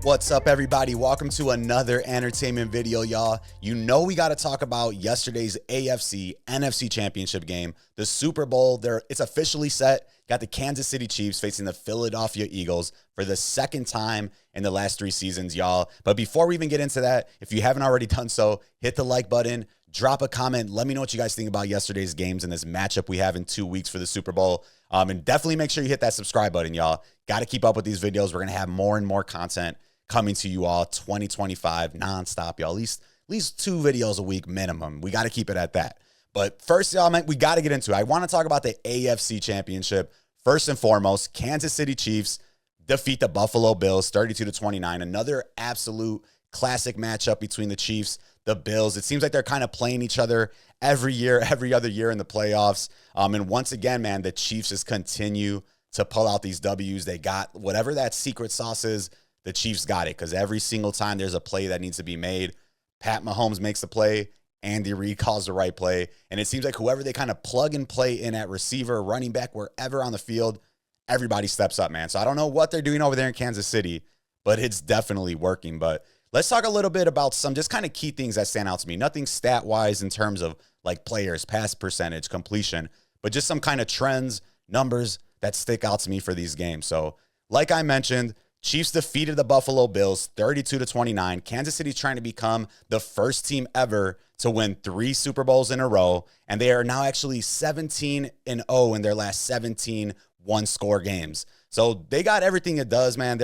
What's up, everybody? Welcome to another entertainment video, y'all. You know we got to talk about yesterday's AFC NFC Championship game, the Super Bowl. It's officially set. Got the Kansas City Chiefs facing the Philadelphia Eagles for the second time in the last 3 seasons, y'all. But before we even get into that, if you haven't already done so, hit the like button, drop a comment. Let me know what you guys think about yesterday's games and this matchup we have in 2 weeks for the Super Bowl. And definitely make sure you hit that subscribe button, y'all. Got to keep up with these videos. We're going to have more and more content coming to you all 2025 nonstop, y'all. At least 2 videos a week minimum. We got to keep it at that. But first, y'all, we got to get into it. I want to talk about the AFC Championship. First and foremost, Kansas City Chiefs defeat the Buffalo Bills 32-29. Another absolute classic matchup between the Chiefs, the Bills. It seems like they're kind of playing each other every year, every other year in the playoffs. And once again, man, the Chiefs just continue to pull out these W's. They got whatever that secret sauce is. The Chiefs got it, because every single time there's a play that needs to be made, Pat Mahomes makes the play, Andy Reid calls the right play, and it seems like whoever they kind of plug and play in at receiver, running back, wherever on the field, everybody steps up, man. So I don't know what they're doing over there in Kansas City, but it's definitely working. But let's talk a little bit about some just kind of key things that stand out to me. Nothing stat-wise in terms of like players, pass percentage, completion, but just some kind of trends, numbers that stick out to me for these games. So like I mentioned, Chiefs defeated the Buffalo Bills 32-29. Kansas City's trying to become the first team ever to win 3 Super Bowls in a row, and they are now actually 17-0 in their last 17 one-score games. So they got everything it does, man.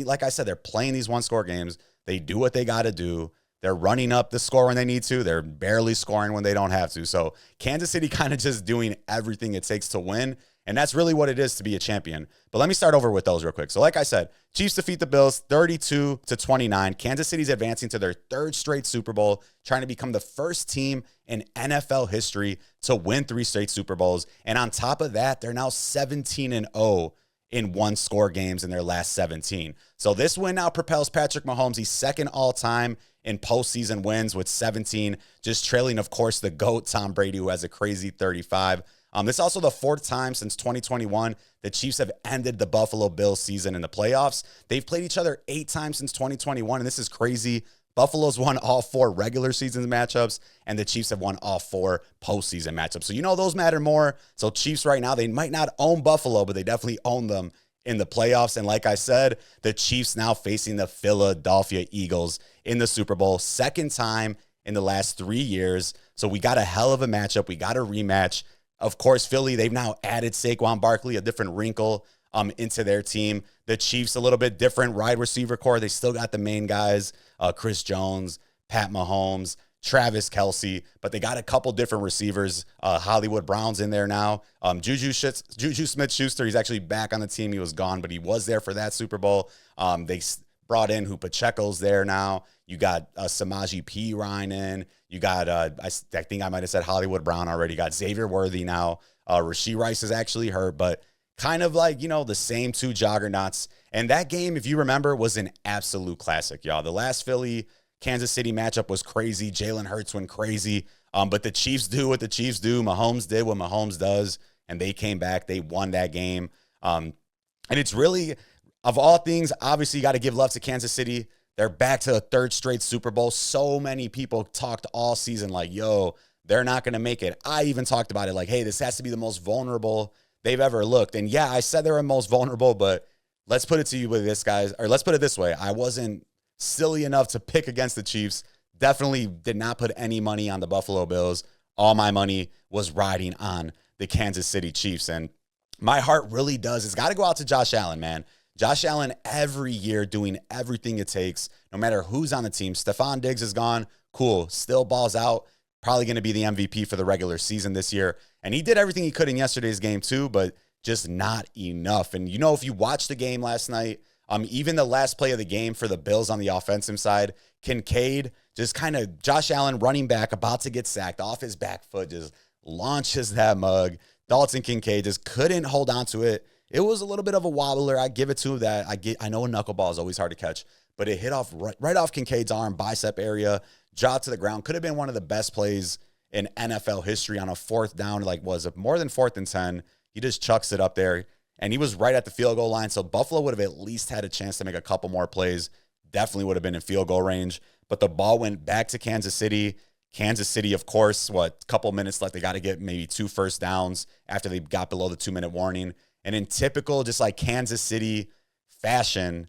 Like I said, they're playing these one-score games. They do what they got to do. They're running up the score when they need to. They're barely scoring when they don't have to. So Kansas City kind of just doing everything it takes to win. And that's really what it is to be a champion. But let me start over with those real quick. So like I said, Chiefs defeat the Bills 32-29. Kansas City's advancing to their 3rd straight Super Bowl, trying to become the first team in NFL history to win 3 straight Super Bowls. And on top of that, they're now 17-0 in one-score games in their last 17. So this win now propels Patrick Mahomes. He's second all-time in postseason wins with 17, just trailing, of course, the GOAT, Tom Brady, who has a crazy 35. This is also the 4th time since 2021 the Chiefs have ended the Buffalo Bills season in the playoffs. They've played each other 8 times since 2021, and this is crazy. Buffalo's won all 4 regular season matchups, and the Chiefs have won all 4 postseason matchups. So you know those matter more. So Chiefs right now, they might not own Buffalo, but they definitely own them in the playoffs. And like I said, the Chiefs now facing the Philadelphia Eagles in the Super Bowl, 2nd time in the last 3 years. So we got a hell of a matchup. We got a rematch. Of course, Philly, they've now added Saquon Barkley, a different wrinkle into their team. The Chiefs, a little bit different wide receiver core. They still got the main guys, Chris Jones, Pat Mahomes, Travis Kelce, but they got a couple different receivers. Hollywood Brown's in there now. Juju Smith-Schuster, he's actually back on the team. He was gone, but he was there for that Super Bowl. They brought in Pacheco's there now. You got Samaje Perine in. You got, I think I might have said Hollywood Brown already. You got Xavier Worthy now. Rashee Rice is actually hurt, but kind of like, the same 2 juggernauts. And that game, if you remember, was an absolute classic, y'all. The last Philly-Kansas City matchup was crazy. Jalen Hurts went crazy. But the Chiefs do what the Chiefs do. Mahomes did what Mahomes does, and they came back. They won that game. And it's really, of all things, obviously you got to give love to Kansas City. They're back to a 3rd straight Super Bowl. So many people talked all season like, yo, they're not going to make it. I even talked about it like, hey, this has to be the most vulnerable they've ever looked. And yeah, I said they were most vulnerable, but let's put it to you with this, guys. Or let's put it this way. I wasn't silly enough to pick against the Chiefs. Definitely did not put any money on the Buffalo Bills. All my money was riding on the Kansas City Chiefs. And my heart really does. It's got to go out to Josh Allen, man. Josh Allen every year doing everything it takes, no matter who's on the team. Stephon Diggs is gone. Cool. Still balls out. Probably going to be the MVP for the regular season this year. And he did everything he could in yesterday's game too, but just not enough. And, if you watched the game last night, even the last play of the game for the Bills on the offensive side, Kincaid, just kind of Josh Allen running back, about to get sacked off his back foot, just launches that mug. Dalton Kincaid just couldn't hold on to it. It was a little bit of a wobbler. I give it to that. I know a knuckleball is always hard to catch, but it hit off right off Kincaid's arm, bicep area, dropped to the ground. Could have been one of the best plays in NFL history on a 4th down, was it more than 4th and 10. He just chucks it up there, and he was right at the field goal line. So Buffalo would have at least had a chance to make a couple more plays. definitely would have been in field goal range. But the ball went back to Kansas City. Kansas City, of course, couple minutes left. They got to get maybe 2 first downs after they got below the 2-minute warning. And in typical, just like Kansas City fashion,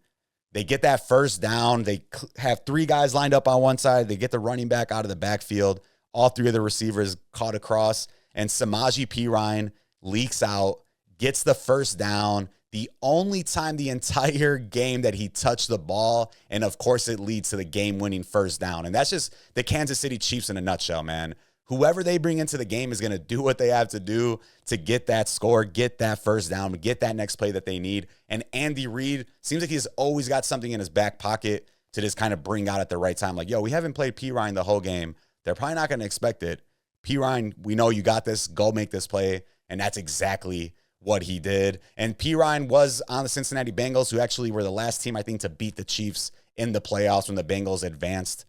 they get that first down. They have 3 guys lined up on one side. They get the running back out of the backfield. All 3 of the receivers caught across. And Samaje Perine leaks out, gets the first down. The only time the entire game that he touched the ball, and of course it leads to the game-winning first down. And that's just the Kansas City Chiefs in a nutshell, man. Whoever they bring into the game is going to do what they have to do to get that score, get that first down, get that next play that they need. And Andy Reid seems like he's always got something in his back pocket to just kind of bring out at the right time. Like, yo, we haven't played Perine the whole game. They're probably not going to expect it. Perine, we know you got this. Go make this play. And that's exactly what he did. And Perine was on the Cincinnati Bengals, who actually were the last team, I think, to beat the Chiefs in the playoffs when the Bengals advanced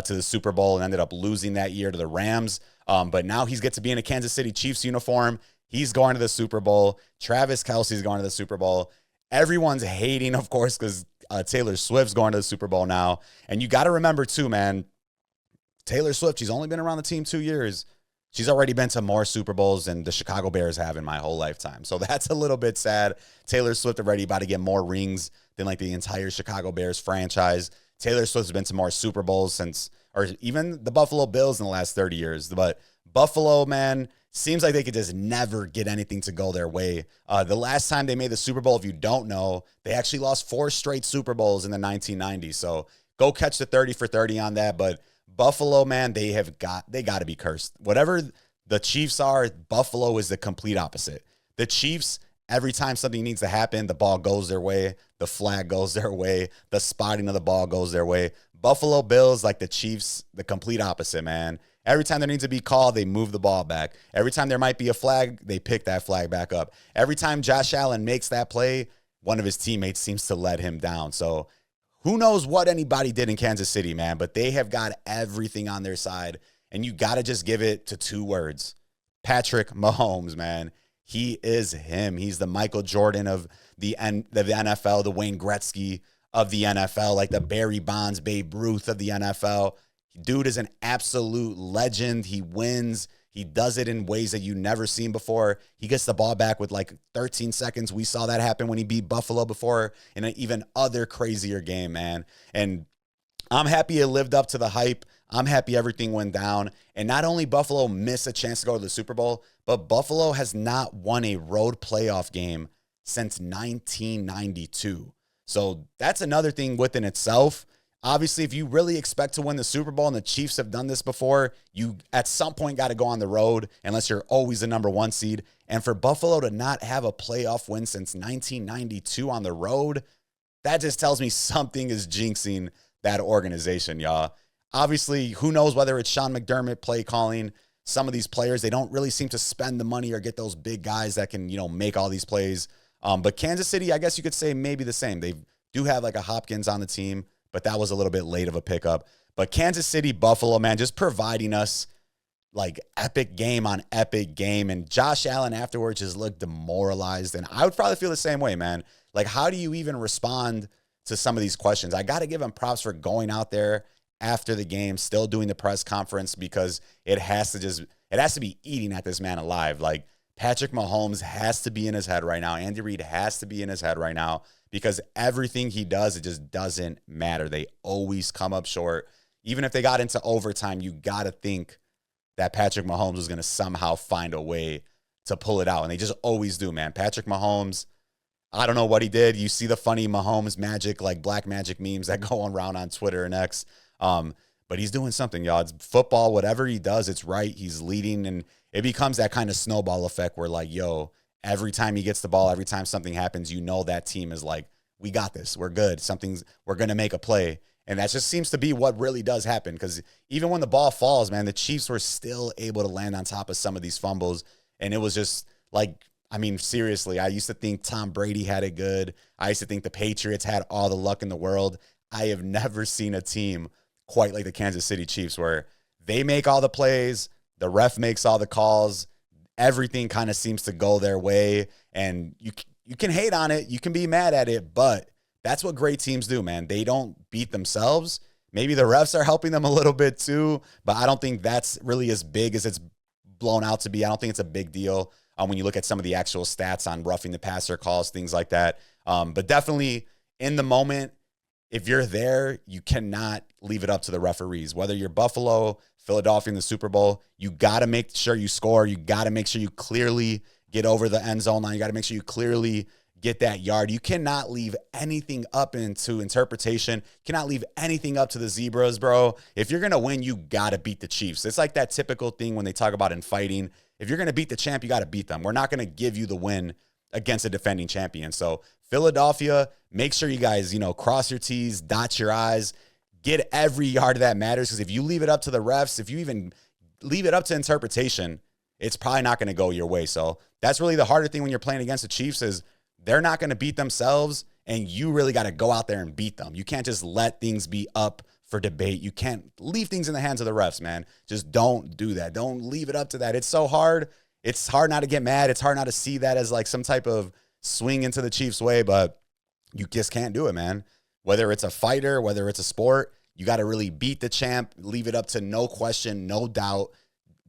to the Super Bowl and ended up losing that year to the Rams. But now he's get to be in a Kansas City Chiefs uniform. He's going to the Super Bowl. Travis Kelce's going to the Super Bowl. Everyone's hating, of course, because Taylor Swift's going to the Super Bowl now. And you got to remember, too, man, Taylor Swift, she's only been around the team 2 years. She's already been to more Super Bowls than the Chicago Bears have in my whole lifetime. So that's a little bit sad. Taylor Swift already about to get more rings than like the entire Chicago Bears franchise. Taylor Swift's been to more Super Bowls since, or even the Buffalo Bills in the last 30 years. But Buffalo, man, seems like they could just never get anything to go their way. The last time they made the Super Bowl, if you don't know, they actually lost 4 straight Super Bowls in the 1990s. So go catch the 30 for 30 on that. But Buffalo, man, they got to be cursed. Whatever the Chiefs are, Buffalo is the complete opposite. The Chiefs, every time something needs to happen, the ball goes their way, the flag goes their way, the spotting of the ball goes their way. Buffalo Bills, like the Chiefs, the complete opposite, man. Every time there needs to be called, they move the ball back. Every time there might be a flag, they pick that flag back up. Every time Josh Allen makes that play, one of his teammates seems to let him down. So who knows what anybody did in Kansas City, man, but they have got everything on their side, and you got to just give it to 2 words. Patrick Mahomes, man. He is him. He's the Michael Jordan of the NFL, the Wayne Gretzky of the NFL, like the Barry Bonds, Babe Ruth of the NFL. Dude is an absolute legend. He wins. He does it in ways that you've never seen before. He gets the ball back with like 13 seconds. We saw that happen when he beat Buffalo before in an even other crazier game, man. And I'm happy it lived up to the hype. I'm happy everything went down. And not only Buffalo missed a chance to go to the Super Bowl, but Buffalo has not won a road playoff game since 1992. So that's another thing within itself. Obviously, if you really expect to win the Super Bowl, and the Chiefs have done this before, you at some point got to go on the road unless you're always the number 1 seed. And for Buffalo to not have a playoff win since 1992 on the road, that just tells me something is jinxing that organization, y'all. Obviously, who knows whether it's Sean McDermott play calling. Some of these players, they don't really seem to spend the money or get those big guys that can, make all these plays. But Kansas City, I guess you could say maybe the same. They do have like a Hopkins on the team, but that was a little bit late of a pickup. But Kansas City, Buffalo, man, just providing us like epic game on epic game. And Josh Allen afterwards just looked demoralized. And I would probably feel the same way, man. Like, how do you even respond to some of these questions? I got to give him props for going out there after the game, still doing the press conference, because it has to be eating at this man alive. Like, Patrick Mahomes has to be in his head right now. Andy Reid has to be in his head right now, because everything he does, it just doesn't matter. They always come up short. Even if they got into overtime, you got to think that Patrick Mahomes was going to somehow find a way to pull it out. And they just always do, man. Patrick Mahomes, I don't know what he did. You see the funny Mahomes magic, like black magic memes that go around on Twitter and X. But he's doing something, y'all. It's football. Whatever he does, it's right. He's leading, and it becomes that kind of snowball effect where, like, yo, every time he gets the ball, every time something happens, that team is like, we got this. We're good. We're going to make a play. And that just seems to be what really does happen, because even when the ball falls, man, the Chiefs were still able to land on top of some of these fumbles. And it was just like, I mean, seriously, I used to think Tom Brady had it good. I used to think the Patriots had all the luck in the world. I have never seen a team quite like the Kansas City Chiefs, where they make all the plays, the ref makes all the calls, everything kind of seems to go their way. And you can hate on it, you can be mad at it, but That's what great teams do, man. They don't beat themselves. Maybe the refs are helping them a little bit too, but I don't think that's really as big as it's blown out to be. I don't think it's a big deal when you look at some of the actual stats on roughing the passer calls, things like that. But definitely in the moment, if you're there, you cannot leave it up to the referees. Whether you're Buffalo, Philadelphia in the Super Bowl, you got to make sure you score. You got to make sure you clearly get over the end zone line. You got to make sure you clearly get that yard. You cannot leave anything up into interpretation. You cannot leave anything up to the zebras, bro. If you're going to win, you got to beat the Chiefs. It's like that typical thing when they talk about in fighting. If you're going to beat the champ, you got to beat them. We're not going to give you the win against a defending champion. So Philadelphia, make sure you guys, cross your T's, dot your I's, get every yard that matters. Because if you leave it up to the refs, if you even leave it up to interpretation, it's probably not going to go your way. So that's really the harder thing when you're playing against the Chiefs is they're not going to beat themselves, and you really got to go out there and beat them. You can't just let things be up for debate. You can't leave things in the hands of the refs, man. Just don't do that. Don't leave it up to that. It's so hard. It's hard not to get mad. It's hard not to see that as like some type of swing into the Chiefs' way, but you just can't do it, man. Whether it's a fighter, whether it's a sport, you got to really beat the champ, leave it up to no question, no doubt.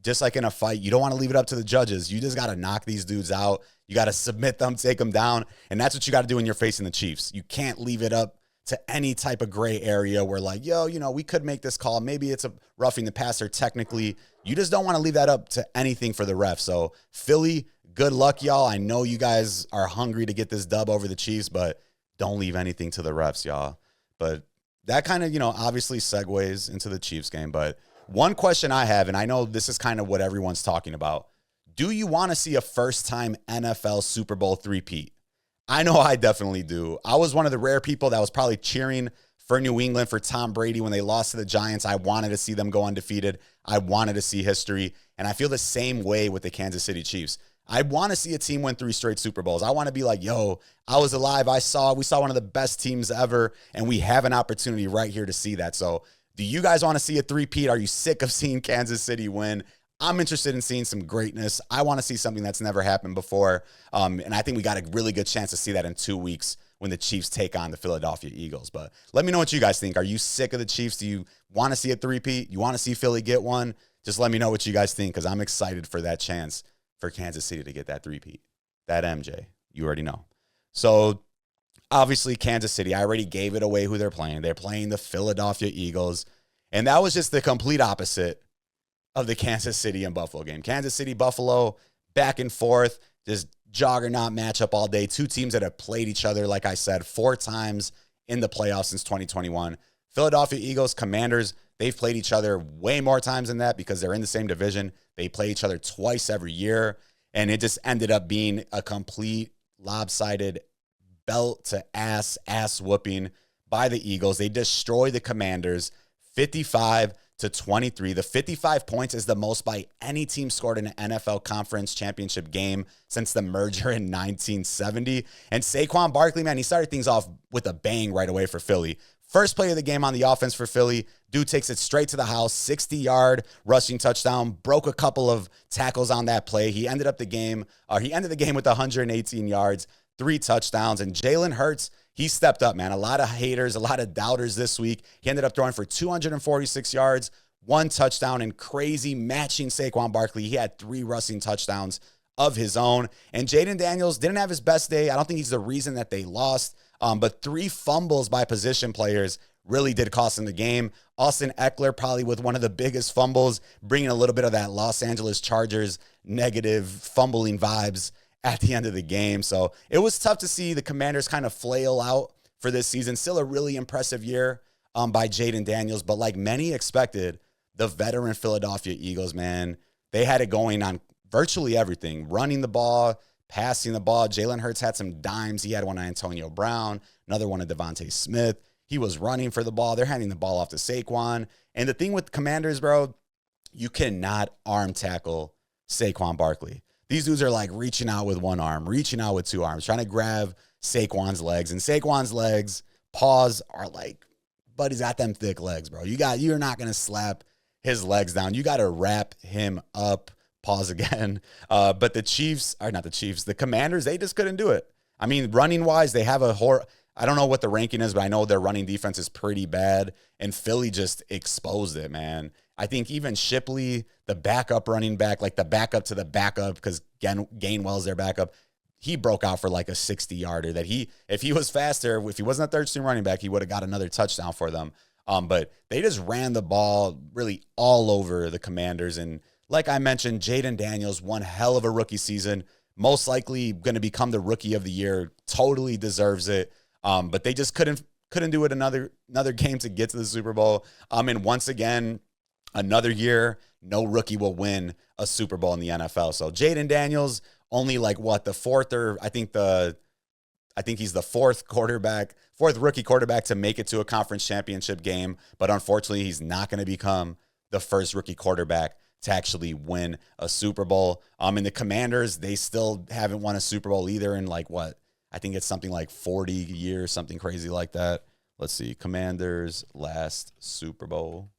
Just like in a fight, you don't want to leave it up to the judges. You just got to knock these dudes out. You got to submit them, take them down. And that's what you got to do when you're facing the Chiefs. You can't leave it up to any type of gray area where like, we could make this call. Maybe it's a roughing the passer technically. You just don't want to leave that up to anything for the ref. So Philly, good luck, y'all. I know you guys are hungry to get this dub over the Chiefs, but don't leave anything to the refs, y'all. But that kind of, obviously segues into the Chiefs game. But one question I have, and I know this is kind of what everyone's talking about, do you want to see a first-time NFL Super Bowl three-peat? I know I definitely do. I was one of the rare people that was probably cheering for New England, for Tom Brady when they lost to the Giants. I wanted to see them go undefeated. I wanted to see history. And I feel the same way with the Kansas City Chiefs. I want to see a team win 3 straight Super Bowls. I want to be like, I was alive. We saw one of the best teams ever, and we have an opportunity right here to see that. So do you guys want to see a three-peat? Are you sick of seeing Kansas City win? I'm interested in seeing some greatness. I want to see something that's never happened before. And I think we got a really good chance to see that in 2 weeks when the Chiefs take on the Philadelphia Eagles. But let me know what you guys think. Are you sick of the Chiefs? Do you want to see a three-peat? You want to see Philly get one? Just let me know what you guys think, because I'm excited for that chance for Kansas City to get that three-peat. That MJ, you already know. So obviously Kansas City, I already gave it away who they're playing. They're playing the Philadelphia Eagles. And that was just the complete opposite of the Kansas City and Buffalo game. Kansas City, Buffalo, back and forth, just juggernaut matchup all day. 2 teams that have played each other, like I said, 4 times in the playoffs since 2021. Philadelphia Eagles, Commanders, they've played each other way more times than that because they're in the same division. They play each other twice every year, and it just ended up being a complete lopsided belt to ass whooping by the Eagles. They destroy the Commanders 55-23. The 55 points is the most by any team scored in an NFL conference championship game since the merger in 1970. And Saquon Barkley, man, he started things off with a bang right away for Philly. First play of the game on the offense for Philly. Dude takes it straight to the house, 60-yard rushing touchdown, broke a couple of tackles on that play. He ended the game with 118 yards, 3 touchdowns, and Jalen Hurts, he stepped up, man. A lot of haters, a lot of doubters this week. He ended up throwing for 246 yards, 1 touchdown, and crazy matching Saquon Barkley. He had 3 rushing touchdowns of his own. And Jaden Daniels didn't have his best day. I don't think he's the reason that they lost. But 3 fumbles by position players really did cost him the game. Austin Eckler probably with one of the biggest fumbles, bringing a little bit of that Los Angeles Chargers negative fumbling vibes at the end of the game. So it was tough to see the Commanders kind of flail out for this season. Still a really impressive year by Jaden Daniels. But like many expected, the veteran Philadelphia Eagles, man, they had it going on virtually everything. Running the ball, passing the ball. Jalen Hurts had some dimes. He had one on Antonio Brown, another one on Devontae Smith. He was running for the ball. They're handing the ball off to Saquon. And the thing with Commanders, bro, you cannot arm tackle Saquon Barkley. These dudes are like reaching out with one arm, reaching out with 2 arms, trying to grab Saquon's legs. And Saquon's legs, paws, are like, but he's got them thick legs, bro. You're not going to slap his legs down. You got to wrap him up. Pause again. But the Commanders, they just couldn't do it. I mean, running wise, they have I don't know what the ranking is, but I know their running defense is pretty bad. And Philly just exposed it, man. I think even Shipley, the backup running back, like the backup to the backup, because Gainwell's their backup, he broke out for like a 60-yarder that if he was faster, if he wasn't a third-string running back, he would have got another touchdown for them. But they just ran the ball really all over the Commanders. And like I mentioned, Jaden Daniels, one hell of a rookie season, most likely going to become the rookie of the year, totally deserves it. But they just couldn't do it another game to get to the Super Bowl. And once again, another year, no rookie will win a Super Bowl in the NFL. So Jaden Daniels, only like what, the fourth, or I think he's the fourth rookie quarterback to make it to a conference championship game. But unfortunately, he's not going to become the first rookie quarterback to actually win a Super Bowl. And the Commanders, they still haven't won a Super Bowl either in like what? I think it's something like 40 years, something crazy like that. Let's see. Commanders last Super Bowl.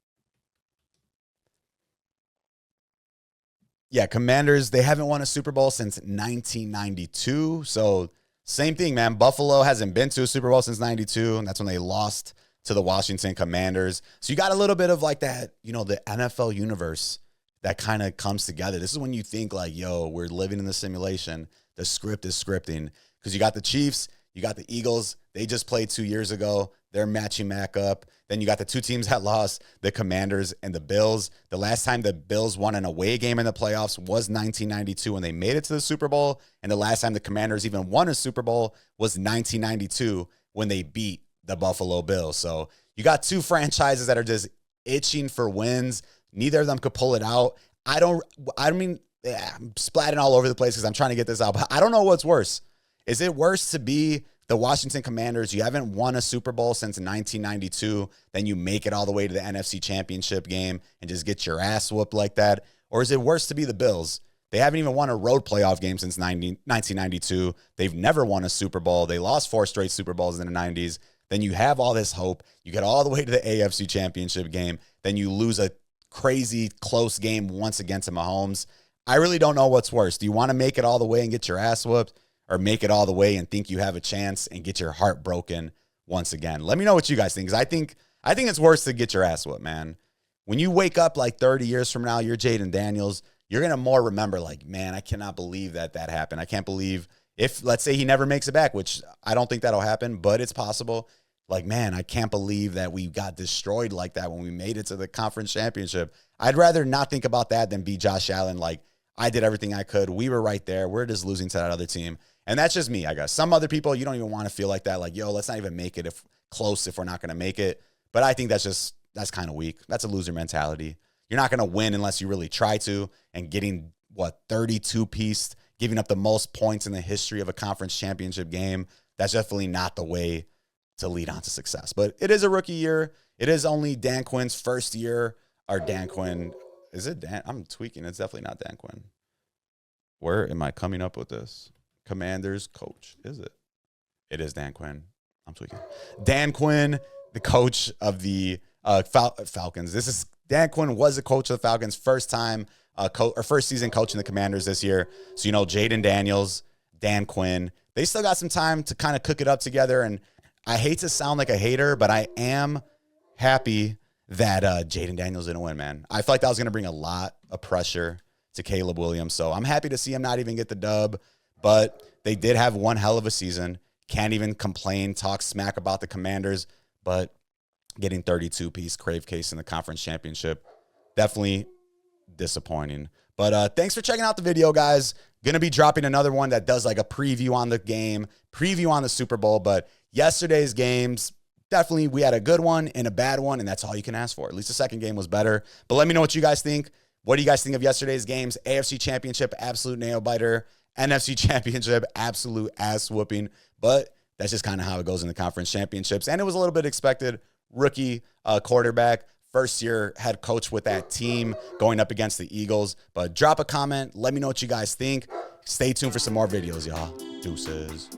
Yeah, Commanders, they haven't won a Super Bowl since 1992. So same thing, man. Buffalo hasn't been to a Super Bowl since 92, and that's when they lost to the Washington Commanders. So you got a little bit of like that, the NFL universe that kind of comes together. This is when you think like, yo, we're living in the simulation. The script is scripting. Because you got the Chiefs, you got the Eagles. They just played 2 years ago. They're matching back up. Then you got the two teams that lost, the Commanders and the Bills. The last time the Bills won an away game in the playoffs was 1992 when they made it to the Super Bowl. And the last time the Commanders even won a Super Bowl was 1992 when they beat the Buffalo Bills. So you got two franchises that are just itching for wins. Neither of them could pull it out. I mean, I'm splatting all over the place because I'm trying to get this out, but I don't know what's worse. Is it worse to be the Washington Commanders? You haven't won a Super Bowl since 1992. Then you make it all the way to the NFC Championship game and just get your ass whooped like that. Or is it worse to be the Bills? They haven't even won a road playoff game since 1992. They've never won a Super Bowl. They lost 4 straight Super Bowls in the 90s. Then you have all this hope. You get all the way to the AFC Championship game. Then you lose a crazy close game once again to Mahomes. I really don't know what's worse. Do you want to make it all the way and get your ass whooped? Or make it all the way and think you have a chance and get your heart broken once again? Let me know what you guys think, because I think it's worse to get your ass whooped, man. When you wake up like 30 years from now, you're Jaden Daniels, you're going to more remember like, man, I cannot believe that happened. I can't believe if, let's say he never makes it back, which I don't think that'll happen, but it's possible. Like, man, I can't believe that we got destroyed like that when we made it to the conference championship. I'd rather not think about that than be Josh Allen. Like, I did everything I could. We were right there. We're just losing to that other team. And that's just me, I guess. Some other people, you don't even want to feel like that. Like, yo, let's not even make it if we're not going to make it. But I think that's kind of weak. That's a loser mentality. You're not going to win unless you really try to. And getting, 32-piece, giving up the most points in the history of a conference championship game, that's definitely not the way to lead on to success. But it is a rookie year. It is only Dan Quinn's first year. Or Dan Quinn. Is it Dan? I'm tweaking. It's definitely not Dan Quinn. Where am I coming up with this? Commanders coach. Is it? It is Dan Quinn. I'm tweaking. Dan Quinn, the coach of the Falcons. Dan Quinn was the coach of the Falcons, first season coaching the Commanders this year. So, Jaden Daniels, Dan Quinn, they still got some time to kind of cook it up together. And I hate to sound like a hater, but I am happy that Jaden Daniels didn't win, man. I felt like that was going to bring a lot of pressure to Caleb Williams. So I'm happy to see him not even get the dub. But they did have one hell of a season. Can't even complain, talk smack about the Commanders. But getting 32-piece crave case in the conference championship, definitely disappointing. But thanks for checking out the video, guys. Going to be dropping another one that does like a preview on the game, preview on the Super Bowl. But yesterday's games, definitely we had a good one and a bad one, and that's all you can ask for. At least the second game was better. But let me know what you guys think. What do you guys think of yesterday's games? AFC Championship, absolute nail-biter. NFC Championship, absolute ass whooping. But that's just kind of how it goes in the conference championships. And it was a little bit expected. Rookie quarterback, first-year head coach with that team going up against the Eagles. But drop a comment. Let me know what you guys think. Stay tuned for some more videos, y'all. Deuces.